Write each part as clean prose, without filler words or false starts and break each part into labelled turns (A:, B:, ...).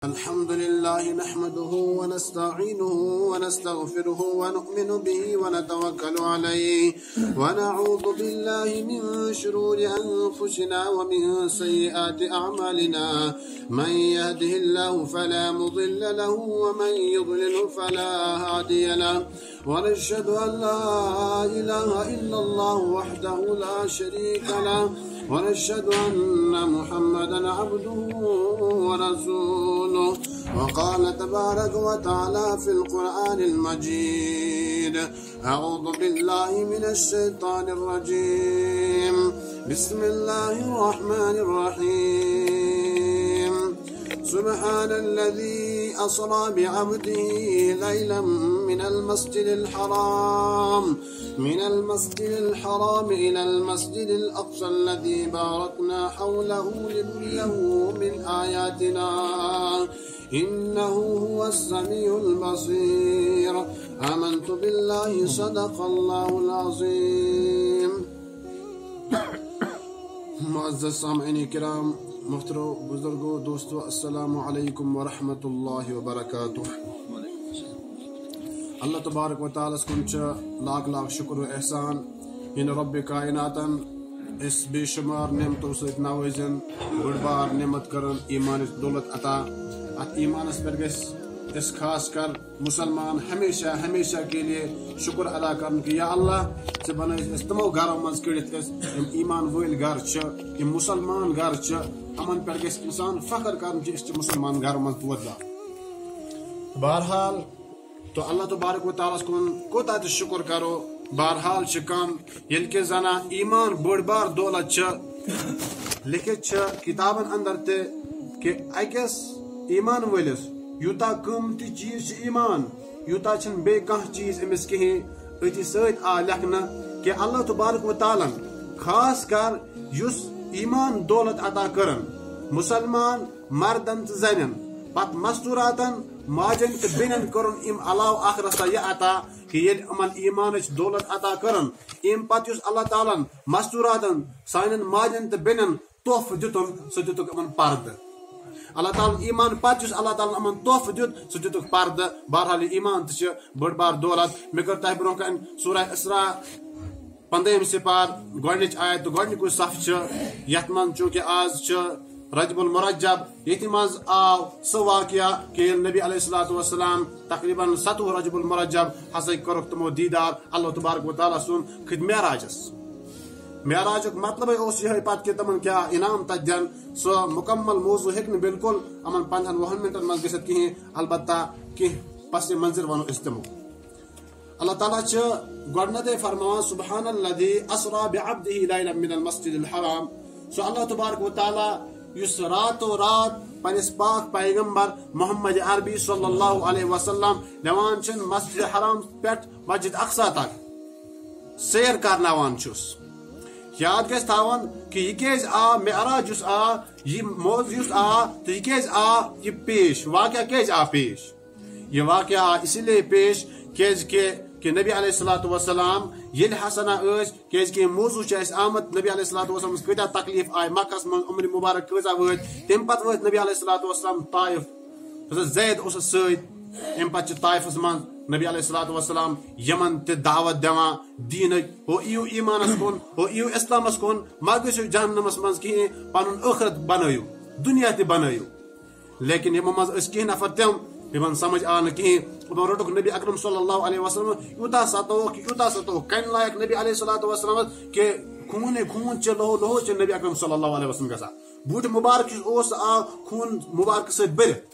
A: الحمد لله نحمده ونستعينه ونستغفره ونؤمن به ونتوكل عليه ونعوذ بالله من شرور أنفسنا ومن سيئات أعمالنا من يهده الله فلا مضل له ومن يضلل فلا هادي له ونشهد أن لا إله إلا الله وحده لا شريك له ونشهد أن محمدا عبده ورسوله وقال تبارك وتعالى في القرآن المجيد أعوذ بالله من الشيطان الرجيم بسم الله الرحمن الرحيم سبحان الذي أسرى بعبده ليلا من المسجد الحرام إلى المسجد الأقصى الذي باركنا حوله لنريه من آياتنا إنه هو السميع البصير آمنت بالله صدق الله العظيم. معزز سامعین کرام، محترم بزرگوں، دوستو، السلام علیکم ورحمۃ اللہ وبرکاتہ. اللہ تبارک و تعالیٰ کن لاکھ لاکھ شکر و احسان ان رب کائناتن اس بے شمار نعمتوں ست نوازن بڑ بار نعمت کرن ایمان دولت عطا. ات ایمانس پر گھس اس خاص کر مسلمان ہمیشہ ہمیشہ کے لیے شکر ادا کرن کہ یا اللہ ژے بنٲیِتھ أسۍ تمو گھرو منٛز کٔڑِتھ أسۍ یِم ایمان وٲلۍ گھر چھِ، یِم مسلمان گھر چھِ، یِمن پٮ۪ٹھ گژھِ اِنسان فخر کرن کہ أسۍ چھِ مسلمان گھرو منٛز پٲدٕ. بہرحال تو اللہ تبارک و تعالیٰ کن کوتاہ تہِ شکر کرو، بہرحال چھِ کم ییٚلہِ کہِ زنہ ایمان بٔڑ بار دولت چھِ. لیکھِتھ چھِ کتابن اندر تہِ کہ أکِس ایمان وٲلِس یوٗتاہ قۭمتی چیٖز چھِ ایمان، یوٗتاہ چھِنہٕ بیٚیہِ کانٛہہ چیٖز أمِس کِہیٖنۍ. أتی سۭتۍ آو لیکھنہٕ کہ اللہ تبارک و تعالیٰ خاص کر یُس ایمان دولت عطا کٔرٕن مسلمان مردن تہٕ زنٮ۪ن، پتہٕ مستوٗراتن ماجن تہٕ بیٚنٮ۪ن کوٚرُن اَمہِ علاوٕ اکھ رسا یہِ عطا کہ ییٚلہِ یِمن ایمانٕچ دولت عطا کٔرٕن، اَمہِ پتہٕ یُس اللہ تعالیٰ مستوٗراتن سانٮ۪ن ماجن تہٕ بیٚنٮ۪ن تحفہٕ دِتُن سُہ دِتُکھ یِمن پردٕ. اللہ تعالیٰ ایمان پتہٕ یُس اللہ تعالیٰ یِمن تحفہٕ دیُت سُہ دِتُکھ پردٕ. بہرحال یہِ ایمان تہِ چھِ بٔڑ بار دولت. مےٚ کٔر تۄہہِ برونٛہہ کنہِ سورہ اسراء 15 سپار گۄڈنِچ آیت تہٕ گۄڈنیُکُے صف چھُ یتھ منٛز چوٗنکہِ آز چھُ رجب المرجب، ییٚتہِ منٛز آو سُہ واقعہ کہ ییٚلہِ نبی علیہ الصلوۃ والسلام تقریباً 27 رجب المرجب ہسا کوٚرُکھ تِمو دیٖدار اللہ تبارک و تعالیٰ سُنٛد کھٔتۍ معراجس. معراجُک مطلبے اوس یِہے پتہٕ کہ تِمن کیاہ انعام تتہِ دِن. سُہ مکمل موضوع ہیٚکہِ نہٕ بالکل یِمن 15-20 منٹن منٛز گٔژھِتھ کِہیٖنۍ، البتہ کینٛہہ پس منظر ونو أسۍ تِمو. اللہ تعالیٰ چھُ گۄڈنیٚتھے فرماوان سبحان الذی اسرا بعبدہ لیلا من المسجد الحرام. سُہ اللہ تبارک و تعالیٰ یُس راتو رات پننس پاک پیغمبر محمد عربی صلی اللہ علیہ وسلم نوان چھن مسجد حرام پٮ۪ٹھ مسجد اقصا تک سیر کرناوان چھُس. یاد گژھِ تھاوُن کہ یہ کیٛازِ آو معراج یُس آو، یہ موضوع یُس آو تہٕ یہ کیٛازِ آو یہ پیش، واقعہ کیٛازِ آو پیش. یہ واقعہ آو اسی لیے پیش کیٛازِ کہ نبی علیہ الصلوۃ والسلام ییٚلہِ ہسنا ٲسۍ، کیٛازِ کہ موضوع چھُ اَسہِ آمُت نبی علیہ الصلوۃ والسلام کۭتیاہ تکلیف آیہِ مکہس منٛز، عمرِ مبارک کۭژاہ وٲتۍ. تمہِ پتہٕ وٲتۍ نبی علیہ الصلوۃ والسلام طائف، زید اوسُس سۭتۍ. امہِ پتہٕ چھِ طائفس منٛز نبی علیہ الصلوۃ والسلام یمن تہِ دعوت دِوان دیٖنٕچ، ہو یِیِو ایٖمانس کُن، ہو یِیِو اسلامس کُن، ما گٔژھِو جہنمس منٛز کِہیٖنۍ، پنُن ٲخرت بنٲیِو، دُنیا تہِ بنٲیِو. لیکن یِمو منٛز ٲسۍ کینٛہہ نفر تِم یِمن سمجھ آو نہٕ کِہیٖنۍ. یِمو روٚٹُکھ نبی اکرم صلی اللہ علیہ وسلم یوٗتاہ ستووُکھ کَنہِ لایق نبی علیہ الصلوۃ والسلام کہ خوٗنے خوٗن چھِ لہو لہو چھِ نبی اکرم صلی اللہ علیہ وسلم گژھان. بوٗٹہِ مُبارک یُس اوس سُہ آو خوٗن مُبارکہٕ سۭتۍ بٔرِتھ.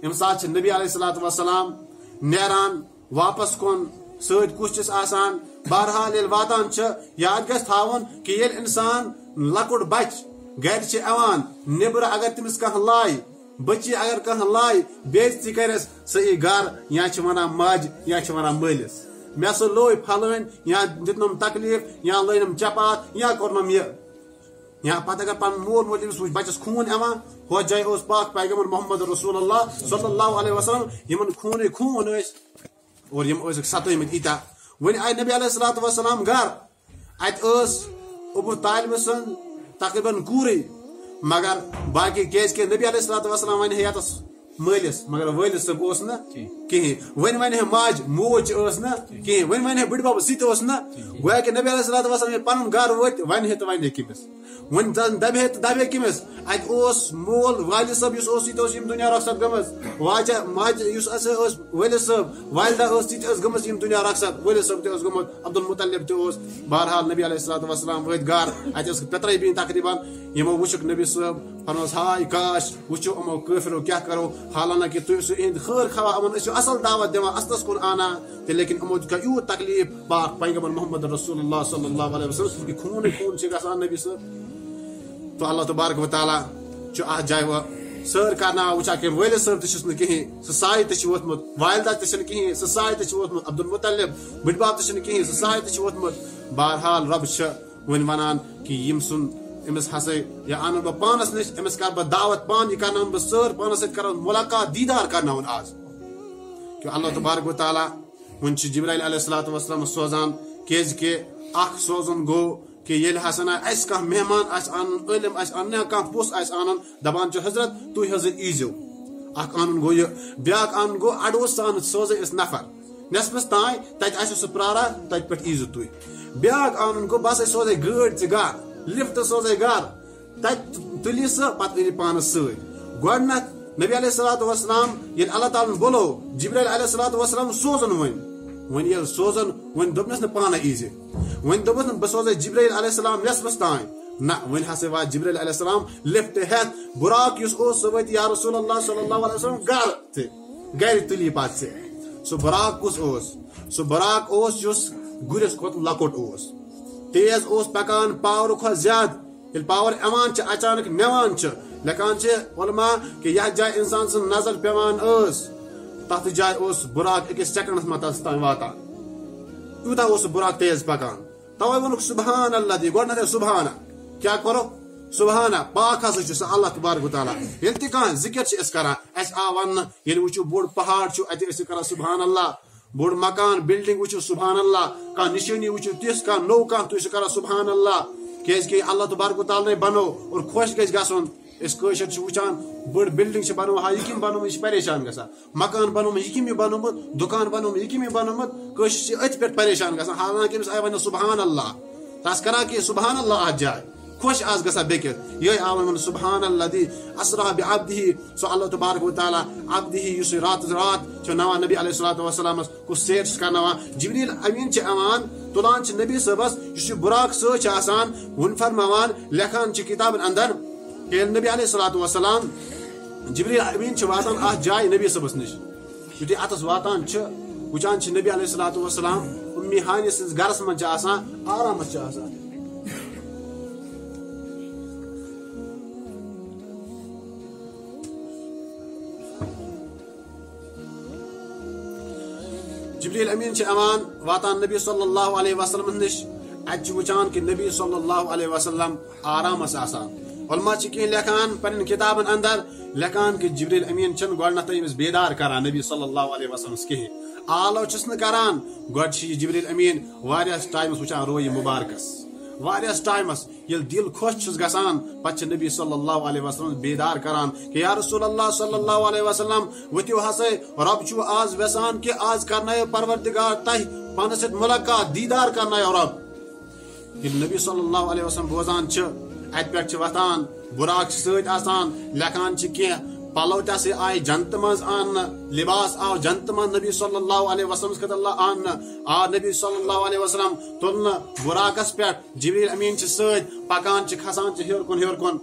A: امہِ ساتہٕ چھِ نبی علیہ الصلوۃ والسلام نیران واپس کُن، سۭتۍ کُس چھِس آسان. بہرحال ییٚلہِ واتان چھِ، یاد گژھِ تھاوُن کہ ییٚلہِ اِنسان لۄکُٹ بچہِ گرِ چھِ یِوان، نیبرٕ اگر تٔمِس کانٛہہ لایہِ، بچی اگر کانٛہہ لایہِ بے عزتی کرٮ۪س، سُہ یی گرٕ یا چھِ ونان ماجہِ یا چھِ ونان مٲلِس مےٚ سا لوے پھلٲنۍ، یا دِتنم تکلیف، یا لٲنم چپات، یا کوٚرنم یہِ. یا پتہٕ اگر پنُن مول موج أمِس وٕچھ بچس خوٗن یِوان، ہۄتھ جایہِ اوس پاک پیغمبر محمد رسول اللہ صلی اللہ علیہ وسلم یِمن خوٗنے خوٗن ٲسۍ اور یِم ٲسِکھ ستٲمٕتۍ ییٖتیاہ. وۄنۍ آیہِ نبی علیہ الصلوۃ والسلام گرٕ، اتہِ ٲس ابو طالب سٕنٛز تقریباً کوٗرٕے مگر باقی کیازِ نبی علیہ الصلوۃ والسلام ون یتس مالس مگر والد صاحب اوس نا کہین ون ون ماج موج ٲس نا کہین ون ون بڑ بب سہ اوس نا گویا کہ نبی علیہ الصلوۃ والسلام پن گھر ووت ون تو ون کمس ون دبے تو دبے کمس ات مول والد صاحب اس دنیا رخصت گمز واجہ ماج والد صاحب والدہ تہ گمز دنیا رخصت والد صاحب تہ گومت عبدالمطلب تہ بہرحال نبی علیہ الصلوۃ والسلام وٲتۍ گھر ات پترے بین تقریباً یمو وچھک نبی صاحب فرموس ہائے کاش وچھو یمو کٲفرو کیا کرو حالانکہ تھی خیر خواہ امن اصل دعوت دان اصلس کن آنا لیکن یمو دِیُت یوٗت تکلیف پاک پیغمبر محمد رسول اللہ صلی اللہ علیہ وسلم یہ خون گژھان نبی صاحب تو اللہ تبارک و تعالیٰ ات جائے سیر کرنا وچھا کہ والد صاحب تہس نا کہین سہ سائے تہ ووتمت والدہ تہ کہین سہ سائے تہ ووتمت عبدالمطلب بڑ باب تہ کہین سہ سائے تہ ووتمت بہرحال رب ون ونان کہ یم سن امس ہسا یہ ان بہ پانس نش امس کر بہ دعوت پان یہ کرنا بہ سر پانس ست کر ملاقات دیدار کرنا آج کہ اللہ تبارک و تعالیٰ ون جبرائیل علیہ الصلوۃ والسلام سوزان کیاز کہ اخ سوزن گو کہ یل ہسا اس کھانا مہمان ان علم ان کھانا پوس ان دپان حضرت تھی حضرت ایزو اخ ان گو یہ بیاکھ ان گو اڑوس سان سوزے اس نفر نصفس تان تت سہ پرارا تت پہ ایزو تھی بیاکھ ان گو بس سوزے گاڑ ژٕ گھر لفٹ سوزے گھر تت تلی سہ پتہ ان پانس ست گۄڈنیتھ نبی علیہ الصلوۃ والسلام یل اللہ تعالیٰ بولو جبرائیل علیہ الصلوۃ والسلام سوزن ون یل سوزن ون دپنس نا پانے ایزِ ون دپس نا بہ سوزے جبرائیل علیہ السلام نصفس تان نہ ون ہسا وات جبرائیل علیہ السلام لفٹ ہیتھ براق یس سہ وت یا رسول اللہ صلی اللہ علیہ وسلم گھر تہ گھر تلی پتہ سہ براق کس سہ براق یس گرس کھت لکٹ تیز پکان پاور کھت زیادہ یل پاور ایوان اچانک نوان لکان علماء کہ یہ جائے انسان سن نظر پیوان تت جائے براق اکس سیکنڈس متس تان واتان یوتہ براق تیز پکان توے ونک سبحان اللہ دی گۄڈنیتھ سبحانہ کیا کرو سبحانہ پاک ہسا سہ اللہ تبارک و تعالیٰ یل تہ کھانا ذکر کران اس آ ون یل وچھو بوڑ پہاڑ ات کران سبحان اللہ بوڑ مکان بلڈنگ وچھو سبحان اللہ کھانا نشانی وچھو تس کھانا نو کھانا تھی کران سبحان اللہ کیازِ کہ اللہ تبارک و تعالیٰ بنو اور خوش گژھِ گژھُن اس کٲشِر وچھان بٔڑ بلڈنگ بنو یہ کم بنو یہ پریشان گژھان مکان بنو یہ کم بنومت دکان بنو یہ کم بنومت کٲشِر اتھ پہ پریشان گژھان حالانکہ امس آئی ون سبحان اللہ تس کران کہ سبحان اللہ ات جائے خوش آس گژھان بیٚکِس یہ آو ون سبحان اللہ دی اسرا بعبدہ سو اللہ تبارک و تعالیٰ عبدہ یس رات نوان نبی علیہ الصلوۃ والسلام کس سیر کرناوان جبریل امین اوان تلان نبی صبس اس براق ست آسان ون فرماوان لکھان کتابن اندر کہ نبی علیہ الصلوۃ والسلام جبریل امین واتان ات جائے نبی صبس نش یتھے اتس واتان وچان نبی علیہ الصلوۃ والسلام امی ہانی سنس گرس من آرامس آسان جبریل امین اوان واتان نبی صلی اللہ علیہ وسلم نش ات وچان کہ نبی صلی اللہ علیہ وسلم آرامس آسان علماء کہیں لکھان پن کتابن اندر لکھان کہ جبریل امین گۄڈنیتھ امس بیدار کران نبی صلی اللہ علیہ وسلم کہیں آلو چس کران گۄڈٕ چھِ جبریل امین واریاہس ٹائمس وچان روی مبارکس واریاہس ٹائمس یل دل خوش چھس گژھان پتہ نبی صلی اللہ علیہ وسلم بیدار کران کہ یا رسول اللہ صلی اللہ علیہ وسلم وتیو ہسا رب چھو آز ویسان کہ آز کرنایو پروردگار تہ پانس سۭتۍ ملاقات دیدار کرنایو رب یل نبی صلی اللہ علیہ وسلم بوزان ات پہ وتان براق ست آسان لکھان کی پلو تہ آئی جنت مز ان لباس آو جنت مز نبی صلی اللہ علیہ وسلم خط اللہ ان آ نبی صلی اللہ علیہ وسلم تلن براقس پہ جبریل امین ست پکان کھسان ہور کن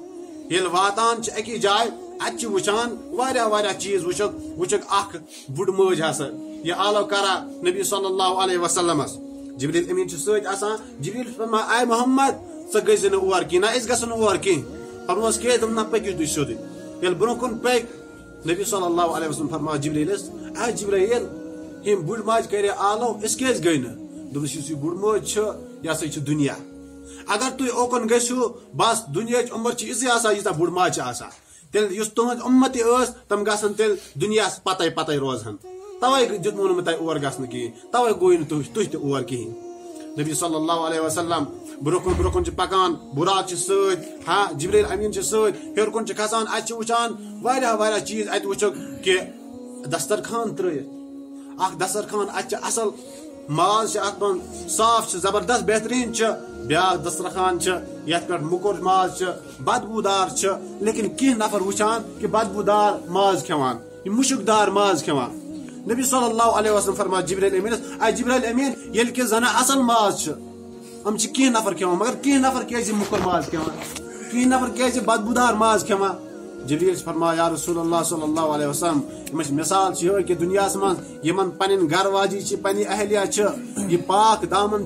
A: یل واتان اکی جائے ات وچان واریاہ چیز وچک اخ بڑ موج ہسا یہ آلو کرا نبی صلی اللہ علیہ وسلمس جبریل امین ست آسان جبریل فرما اے محمد ث گژھِ نہٕ اور کینٛہہ نہ أسۍ گژھو نہٕ اور کینٛہہ فرموس کینٛہہ دوٚپ نہ پٔکِو تُہۍ سیوٚدُے ییٚلہِ برونٛہہ کُن پٔکۍ نبی صلی اللہ علیہ وسلم فرماو جبریلس اے جبرائیل یم بُڑ ماجہِ کرے آلو أسۍ کیازِ گٔے نہٕ دوٚپُس یُس یہِ بُڑ موج چھِ یہِ ہسا چھِ دُنیا اگر تُہۍ اوکُن گٔژھِو بس دُنیاہٕچ عمر چھِ یِژٕے آسان ییٖژاہ بُڑ ماجہِ چھِ آسان تیٚلہِ یُس تُہنٛد اُمتی ٲس تِم گژھن تیٚلہِ دُنیاہس پتے روزہن توے دیُتمو نہٕ مےٚ تۄہہِ اور گژھنہٕ کِہیٖنۍ توے گوٚو نہٕ تُہۍ تہِ اور کِہیٖنۍ نبی صلی اللہ علیہ وسلم برکن پکان براق ست ہاں جبریل امین ست ہر کن کھسان ات وچان واریاہ چیز ات وچو کہ دسترخوان ترٲیِتھ اکھ دسترخوان ات اصل ماز ات من صاف زبردست بہترین بیاکھ دسترخوان یت پہ مکر ماز بدبودار لیکن کی نفر وچان کہ بدبودار ماز کھوان مشک دار ماز کھوان نبی صلی اللہ علیہ وسلم فرما جبریل امینس اے جبریل امین یل کہ زنا اصل ماز ہم کی نفر کھوان مگر کی نفر کیازِ مکر ماز کھوان کی نفر کیازِ بدبودار ماز کھوان جبریل فرما یا رسول اللہ صلی اللہ علیہ وسلم امچ مثال یہ کہ دنیا من یمن پن گھر واجی پنہ اہلیہ یہ پاک دامن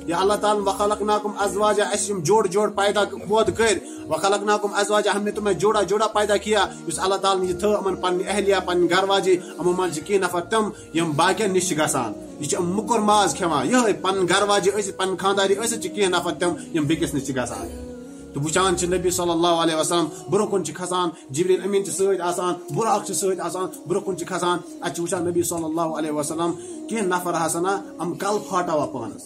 A: یہ اللہ تعالیٰ وخلقناکم ازواجا اس جوڑ پیدا پود کر وخلقناکم ازواجا ہم نے تمہیں جوڑا پیدا کیا اس اللہ تعالیٰ نے تھو امن پن اہلیہ پن گھر واجی امو من کی نفر تم یم باقین نش گسان یہ مکر ماز کھوان یہ پن گھر واجی پن خانداری کی نفر تم یم بیکس نش گسان تو وچان نبی صلی اللہ علیہ وسلم برکن کھسان جبریل امین ست آسان براق ست آسان برکن کھسان ات وچان نبی صلی اللہ علیہ وسلم کی نفر ہسنا ام کل پھاٹاوا پانس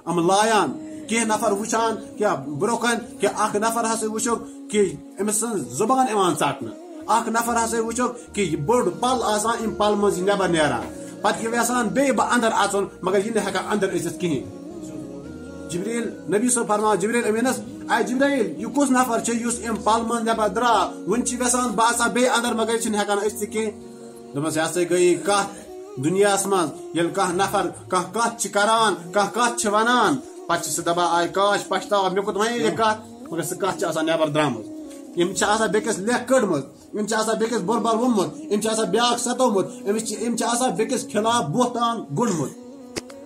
A: ام لایان کی نفر وچان کیا برکن کہ اخ نفر ہسا وچو کہ امس زبان ایوان ژٹنہ اخ نفر ہسا وچو کہ بڑ پل آسان ام پل مز نبر نیران پتہ یہ ویسان بے اندر اژن مگر یہ ہیکان اندر اژتھ کہین جبریل نبی صلی فرما جبریل امینس اے جبریل یہ کس نفر اس ام پل من نبر درا ون ویسان باسا بے اندر مگر ہیکان اژتھ کہین دپس یہ گئی کت دنیا من یل نفر کت کران کت ونان پتہ سہ دپان آئے کاش پشتاوا مے کت ونے یہ کت مگر سہ کت نبر درامز یم بیکس لیکھ کڑمت یم بیکس بربر وومت یم بیاکھ ستومت یم بیکس خلاف بہتان گنڈمت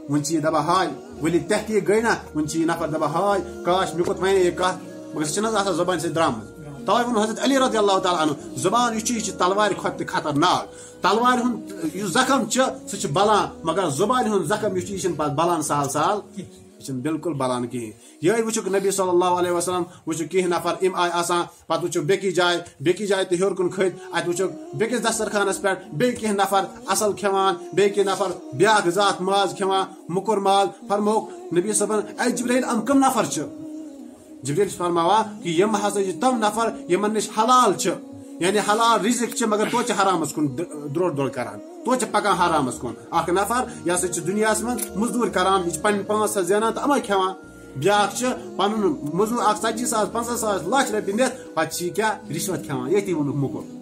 A: ون یہ دپان ہائے ولی تحقیق گئی نا ون یہ نفر دپان ہائے کاش مے کت ونے یہ کت مگر سہ زبان سے درامز توے ون حضرت علی رضی اللہ تعالیٰ عنہ زبان یہ تلوار کھت خطرناک تلوار ہند زخم سہ بلان مگر زبان ہند زخم یہ بلان سہل سہل یہ بالکل بلان کہین یہ وچک نبی صلی اللہ علیہ وسلم وچو کہہ نفر ام آئے آسان پتہ وچو بیکی جائے تو ہر کن کھت ات وچو بیکس دسترخانس پہ بیہ نفر اصل کھوان بیہ نفر بیاکھ ذات ماز کھوان مکر ماز فرموک نبی صبن اے جبریل ام کم نفر جبریل فرماوا کہ یم ہسا تم نفر یمن نش حلال یعنی حلال رزق مگر تو حرامس کن دور کران تو پکان حرامس کن اخ نفر یہ ہسا دنیا من مزدور کران یہ پن 500 زینان تو اما کھوان بیاکھ پن مزدور 40,000 50,000 لچھ رۄپیہِ نِتھ پتہ کیا رشوت کھوان یتی وونُکھ مُکُر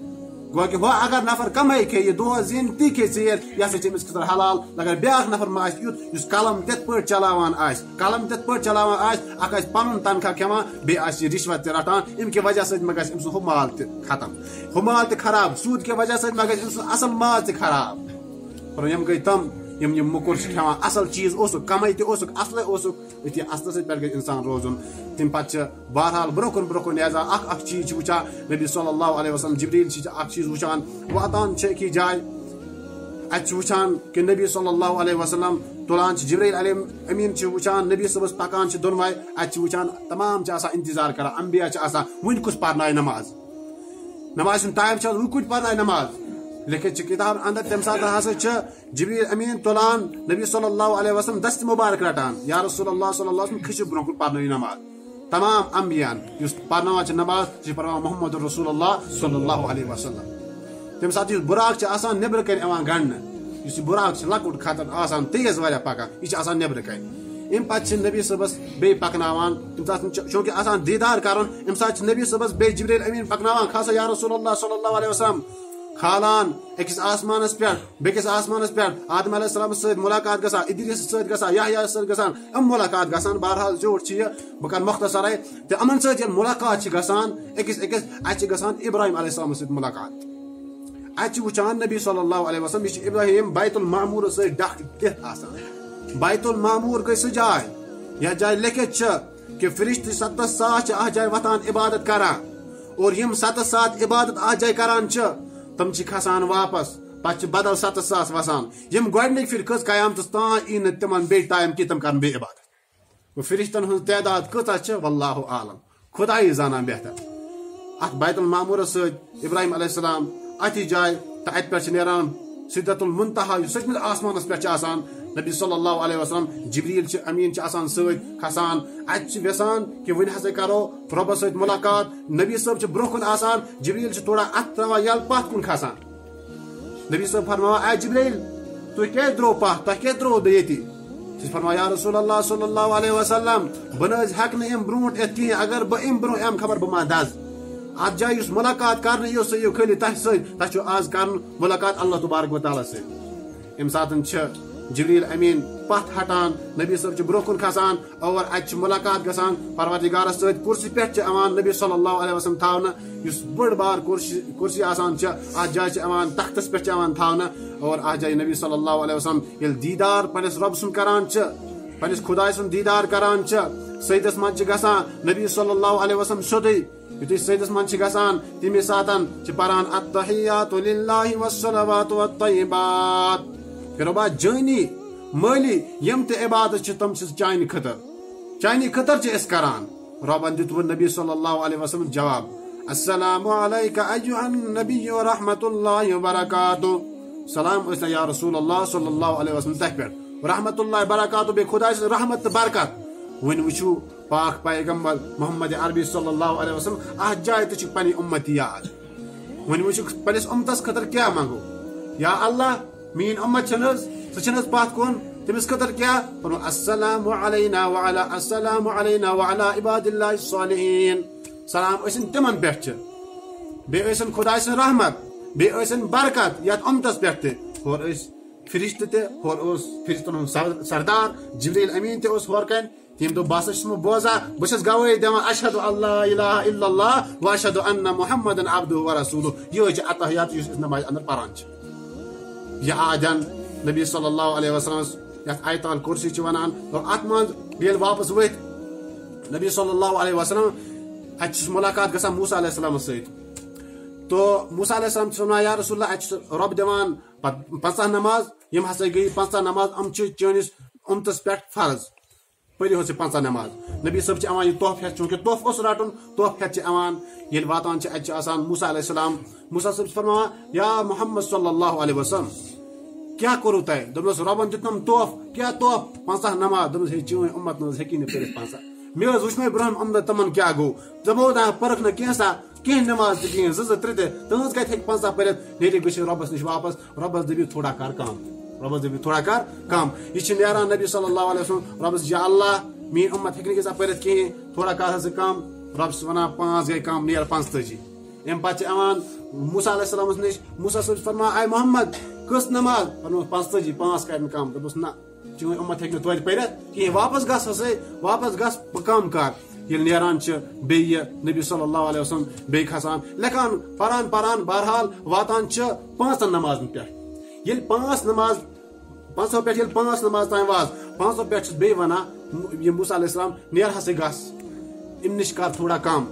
A: گو کہ وہ اگر نفر کمائی کھے یہ دہ زین تی کھے ژیر یہ امس خطر حلال اگر بیاکھ نفر ما یُتھ قلم تت پٲٹھۍ چلاوان قلم تت پٲٹھۍ چلاوان اکھ پنُن تنخواہ کھٮ۪وان بیٚیہِ رشوت تہِ رٹان امہِ کہِ وجہ سۭتۍ ما گژھِ أمۍ سُنٛد ہُہ مال تہِ ختم ہُہ مال تہِ خراب سوٗد کہِ وجہ سۭتۍ ما گژھِ أمۍ سُنٛد اصل مال تہِ خراب پر یم گٔے تم یم مُکُر چھِ کھٮ۪وان اصل چیز اوسُکھ کمٲے تہِ اوسُکھ اصلے اوسُکھ أتھی اصلہٕ سۭتۍ پٮ۪ٹھ گژھِ انسان روزُن تمہِ پتہٕ چھِ بہرحال برونٛہہ کُن نیزان اکھ چیز چھِ وٕچھان نبی صلی اللہ علیہ وسلم جبریل چھِ اکھ چیز وٕچھان واتان چھِ أکِس جایہِ اتہِ چھِ وٕچھان کہ نبی صلی اللہ علیہ وسلم تُلان چھِ جبریل علیہ امین چھِ وٕچھان نبی صٲبس پکان چھِ دۄنوے اتہِ چھِ وٕچھان تمام چھِ آسان انتظار کران انبیا چھِ آسان وٕنہِ کُس پرنایہِ نماز ہُنٛد ٹایم چھُ وٕنہِ کُتہِ پرنایہِ نماز لیکھِتھ چھِ کتاب اندر تمہِ ساتہٕ ہسا چھِ جبریل امین تُلان نبی صلی اللہ علیہ وسلم دست مبارک رٹان یا رسول اللہ صلی اللہ علیہ وسلم کھٔسِو برونٛہہ کُن پرنٲیِو نماز تمام انبیاءن یُس پرناوان چھِ نماز سُہ چھِ پرناوان محمد رسول اللہ صلی اللہ علیہ وسلم تمہِ ساتہٕ یُس براق چھِ آسان نیبرٕ کَنۍ یِوان گنڈنہٕ یُس یہِ براق چھِ لۄکُٹ خطر آسان تیز واریاہ پکان یہِ چھِ آسان نیبرٕ کَنۍ امہِ پتہٕ چھِ نبی صٲبس بیٚیہِ پکناوان تمہِ ساتہٕ چوٗنکہِ آسان دیٖدار کرُن امہِ ساتہٕ چھِ نبی صٲبس بیٚیہِ جبریل امین پکناوان کھسا یا رسول اللہ صلی اللہ علیہ وسلم کھالان أکِس آسمانس پٮ۪ٹھ بیٚکِس آسمانس پٮ۪ٹھ آدم علیہ السلام سۭتۍ مُلاقات گژھان ادریس سۭتۍ گژھان یحیٰ سۭتۍ گژھان مُلاقات گژھان بہرحال زیوٗٹھ چھِ یہِ بہٕ کرٕ مۄختصرے تہٕ یِمن سۭتۍ ییٚلہِ مُلاقات چھِ گژھان أکِس اتہِ چھِ گژھان ابراہیم علیہ السلامس سۭتۍ مُلاقات اتہِ چھِ وٕچھان نبی صلی اللہ علیہ وسلم یہِ چھِ ابراہیم بیت المعمورس سۭتۍ ڈکھ دِتھ آسان بیت المعمور گٔے سۄ جاے یتھ جایہِ لیکھِتھ چھِ کہ فرشتہٕ 70,000 چھِ اتھ جایہِ وتھان عبادت کران اور یم 70,000 عبادت اتھ جایہِ کران چھِ تم چھ کھسان واپس پتہ بدل 70,000 وسان یم گۄڈنِکۍ پھر کھٔژ قیامتس تام ای نہٕ تمن بیٚیہِ ٹایم کینٛہہ تم کرن بیٚیہِ عبادت فرشتن ہٕنٛز تعداد کۭژاہ چھِ واللہ عالم خدایی زانان بہتر اتھ بیت المعمورس سۭتۍ ابراہیم علیہ السلام اتھی جایہِ تہٕ اتہِ پٮ۪ٹھ چھِ نیران سدرۃ المنتہا یُس 7مہِ آسمانس پٮ۪ٹھ چھِ آسان نبی صلی اللہ علیہ وسلم جبریل امین آسان ست کھسان ات ویسان کہ ون ہسا کرو ربس ست ملاقات نبی صاحب برہ کن آسان جبریل تھوڑا ات ترا یل پت کن کھسان نبی صاحب فرماوان اے جبریل تھی کیا درو پت تہ کیا درو بہ یتی فرمایا یا رسول اللہ صلی اللہ علیہ وسلم بہ نہ ہیک ام برونٹ ات کہیں اگر بہ ام برو ام خبر بہ ما دز ات جائے اس ملاقات کرنے یہ سو خالی تہ ست تہ آز کر ملاقات اللہ تبارک و تعالیٰ ست ام سات جبریل امین پت ہٹان نبی صاحب برہ کن کھسان اور ات ملاقات گسان پروردگارس ست کرسی پہ نبی صلی اللہ علیہ وسلم تھاونہ اس بڑ بار کرسی آسان ات جائے تختس پہ تھاونہ اور ات جائے نبی صلی اللہ علیہ وسلم یل دیدار پنس رب سن کران پنس خدائے سن دیدار کران سیدس من گسان نبی صلی اللہ علیہ وسلم سیودے یتھے سیدس من گسان تمی ساتن پران التحیات للہ والصلوات والطیبات پھر بعد جانی مالی یم تہ عبادت تم چانہ خطر اس کران ربن دت نبی صلی اللہ علیہ وسلم جواب السلام علیک ایھا النبی ورحمۃ اللہ وبرکاتہ سلام اس یا رسول اللہ صلی اللہ علیہ وسلم تہ پہ رحمۃ اللہ وبرکاتہ بے خدا سے رحمت تو برکت ون وچو پاک پیغمبر محمد عربی صلی اللہ علیہ وسلم ات جائے تو پنی امت یاد ون وچو پنس امتس خطر کیا منگو یا اللہ مین امت سہ پات کن تمس خطر کیا السلام علینا وعلی عباد اللہ الصالحین سلام ٲسِن تمن پہ بیٚیہِ ٲسِن خداے سٕنٛز رحمت بیٚیہِ ٲسِن برکت یتھ امتس پہ ہور فرشتہ تہ ہور فرشتن ہُنٛد سردار جبریل امین تہ ہور کن تم دو بہٕ چھُس بوزان بہٕ چھُس گوٲہی دِوان اشہد اللہ الہ الا اللہ واشہد ان محمد عبدہ ورسولہ یہ چھِ اتحیات یُس أسۍ نمازِ اندر پران چھِ یہ آدن نبی صلی اللہ علیہ وسلم یتھ آیتال کرسی ونان اور ات من یل واپس ورت نبی صلی اللہ علیہ وسلم ات ملاقات گژھان موسیٰ علیہ السلام ست تو موسیٰ علیہ السلام ونان یا رسول اللہ ات رب دِوان 50 نماز یم ہسا گئی 50 نماز ام چٲنِس امتس پہ فرض پٔرِو حظ 50 نماز نبی صاحب چھ یہ تحفہ ہیتھ چونکہ تحفہ اوس رٹن تحفہ ہیتھ یل واتان ات آسان موسیٰ علیہ السلام موسیٰ صاحب فرماوان یا محمد صلی اللہ علیہ وسلم کیا کرو تہ دس ربن دتنم توف کیا توف 50 نماز دس ہے چون امت نہ ہیکی نہ پٔرِتھ 50 مے وچھ برہم امد تمن کیا گو دمو پرکھ نہ کینسا کہیں نماز تہ کہیں زٕ ترٛےٚ تہ تہذ کتھ ہیٚکہِ 50 پٔرِتھ نیرِ گٔژھِو رۄبس نش واپس رۄبس دٔپِو تھوڑا کر کم رۄبس دٔپِو تھوڑا کر کم یہ چھ نیران نبی صلی اللہ علیہ وسلم رۄبس یا اللہ میٲنۍ امت ہیٚکہِ نہٕ ییٖژاہ پٔرِتھ کہین تھوڑا کر حظ کم رۄبس ونان 5 گٔے کم نیر 45 ام پتہ یوان موسیٰ علیہ السلام نش موسیٰ صاحب فرمان اے محمد کس نماز فرموس 45 5 کر کم دپس نہ چون امت ہیٚکہِ نہٕ توتہِ پٔرِتھ کہین واپس گژھ ہسا واپس گژھ کم کر یل نیران بیٚیہِ نبی صلی اللہ علیہ وسلم بیٚیہِ کھسان لیکھان پران بہرحال واتان 5 نمازن پہ یل 5 نماز 500 پہ یل 5 نماز تام واز 500 پہ چھس بیٚیہِ ونان یہ موسیٰ علیہ السلام نیر ہسا گژھ ام نش کر تھوڑا کم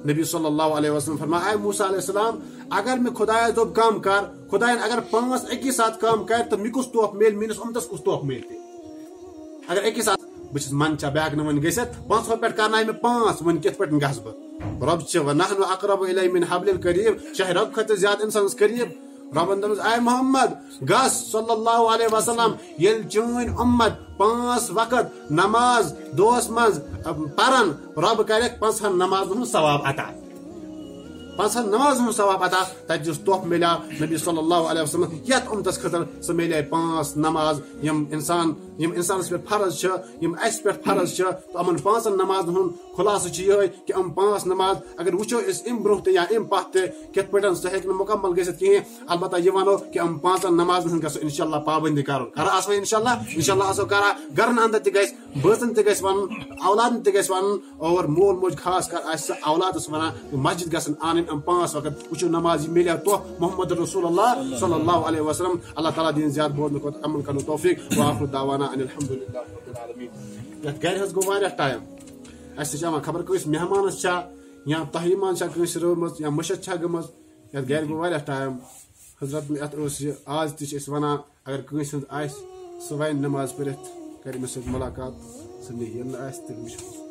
A: نبی صلی اللہ علیہ وسلم فرمایا اے موسیٰ علیہ السلام اگر میں خدایا دوپ کم کر خداین اگر 5 اکی ساتھ کم کر تو مے کس توف میل میس امتس کس توف میل اگر اکی ساتھ بس منچا بیک نہ ون گژھت 500 پہ کرنا میں 5 ون کت پہ گھس بہ رب چھ ونحن اقرب الی من حبل القریب چاہے رب خطر زیادہ انسان قریب ربن دمس اے محمد گس صلی اللہ علیہ وسلم یل چون امت 5 وقت نماز دوس مز پرن رب کرک 5 نماز ثواب عطا 5 نماز ثواب عطا تت جس توف ملا نبی صلی اللہ علیہ وسلم یت امتس خطر سہ ملے 5 نماز یم انسانس پہ فرض یم اس پہ فرض تو امن 5 نماز خلاصہ یہ کہ 5 نماز اگر وچو اس ام برہ تہ یا ام پتھ تہ کت پہ سہ ہیکہ مکمل گژھت کہین البتہ یہ ونو کہ 5 نماز گھو انشاءاللہ پابندی کرو آسو انشاءاللہ آسو کرا گرن اندر تہ گژھِ بٲژن تہ گژھِ ون اولادن تہ گژھِ ون اور مول موج خاص کر آسہ اولادس ونان مسجد گژھن آن 5 وقت وچو نماز ملیا تو محمد رسول اللہ صلی اللہ علیہ وسلم اللہ تعالیٰ دین زیادہ بولنے کو عمل کرنے توفیق وآخر دعوانا ان الحمدللہ رب العالمین یت گھر حظ گو واریاہ ٹائم اس چھ خبر کس مہمانس چھا یا تحریمان چھا کس رٲومٕژ یا مشت چھا گٔمٕژ یت گھر گو واریاہ ٹائم حضرت یت آز تہ چھ ونان اگر کٲنٛسہِ ہُنٛد آسہِ سُہ وَنہِ نماز پٔرِتھ کرِ مےٚ سۭتۍ ملاقات سُہ مےٚ یِنہٕ آسہِ تیٚلہِ وٕچھو